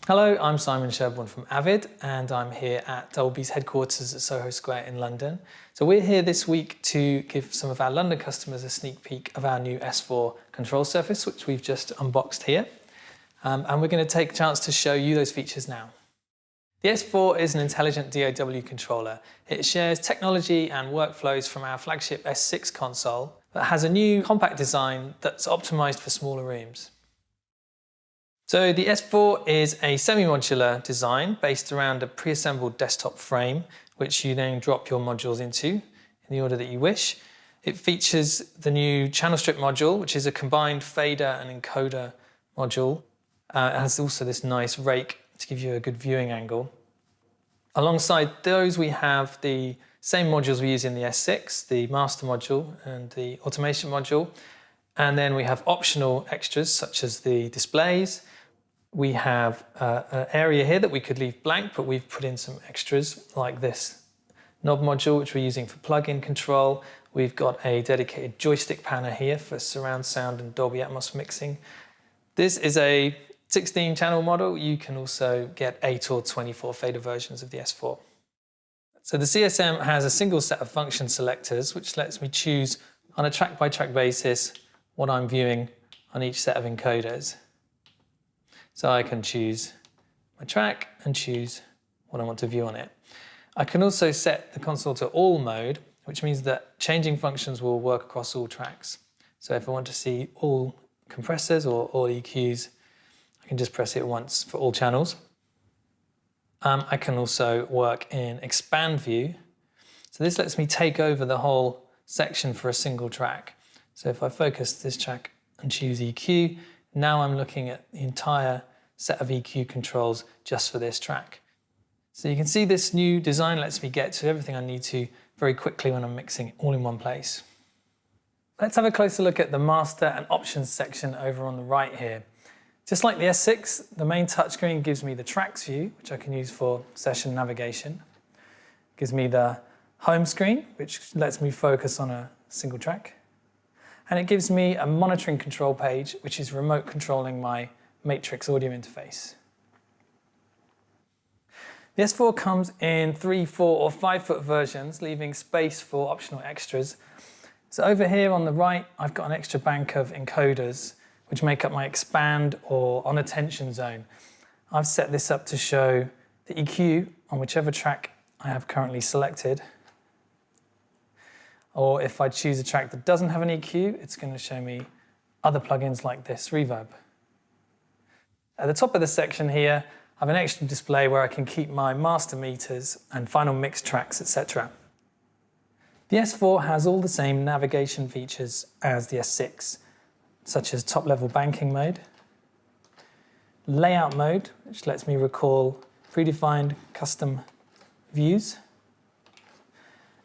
Hello, I'm Simon Sherborne from Avid, and I'm here at Dolby's headquarters at Soho Square in London. So we're here this week to give some of our London customers a sneak peek of our new S4 control surface, which we've just unboxed here. And we're going to take a chance to show you those features now. The S4 is an intelligent DAW controller. It shares technology and workflows from our flagship S6 console, but has a new compact design that's optimized for smaller rooms. So the S4 is a semi-modular design based around a pre-assembled desktop frame, which you then drop your modules into in the order that you wish. It features the new channel strip module, which is a combined fader and encoder module. It has also this nice rake to give you a good viewing angle. Alongside those, we have the same modules we use in the S6, the master module and the automation module. And then we have optional extras such as the displays. We have an area here that we could leave blank, but we've put in some extras like this knob module, which we're using for plug-in control. We've got a dedicated joystick panel here for surround sound and Dolby Atmos mixing. This is a 16 channel model. You can also get 8 or 24 fader versions of the S4. So the CSM has a single set of function selectors, which lets me choose on a track-by-track basis what I'm viewing on each set of encoders. So I can choose my track and choose what I want to view on it. I can also set the console to all mode, which means that changing functions will work across all tracks. So if I want to see all compressors or all EQs, I can just press it once for all channels. I can also work in expand view. So this lets me take over the whole section for a single track. So if I focus this track and choose EQ, now I'm looking at the entire set of EQ controls just for this track. So you can see this new design lets me get to everything I need to very quickly when I'm mixing all in one place. Let's have a closer look at the master and options section over on the right here. Just like the S6, the main touchscreen gives me the tracks view, which I can use for session navigation. It gives me the home screen, which lets me focus on a single track. And it gives me a monitoring control page, which is remote controlling my matrix audio interface. The S4 comes in 3, 4 or 5 foot versions, leaving space for optional extras. So over here on the right, I've got an extra bank of encoders, which make up my expand or on attention zone. I've set this up to show the EQ on whichever track I have currently selected. Or if I choose a track that doesn't have an EQ, it's going to show me other plugins like this reverb. At the top of the section here, I have an extra display where I can keep my master meters and final mix tracks, etc. The S4 has all the same navigation features as the S6, such as top-level banking mode, layout mode, which lets me recall predefined custom views,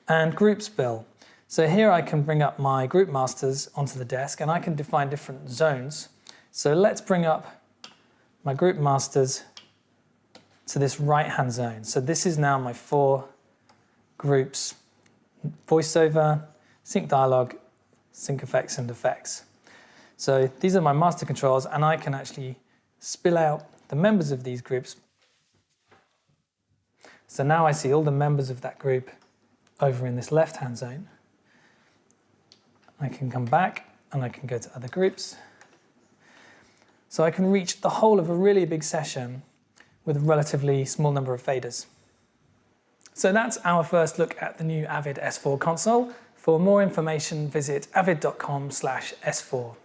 and groups bill. So here I can bring up my group masters onto the desk and I can define different zones. So let's bring up my group masters to this right-hand zone. So this is now my 4 groups: voiceover, sync dialogue, sync effects and effects. So these are my master controls, and I can actually spill out the members of these groups. So now I see all the members of that group over in this left-hand zone. I can come back and I can go to other groups. So I can reach the whole of a really big session with a relatively small number of faders. So that's our first look at the new Avid S4 console. For more information, visit avid.com/S4.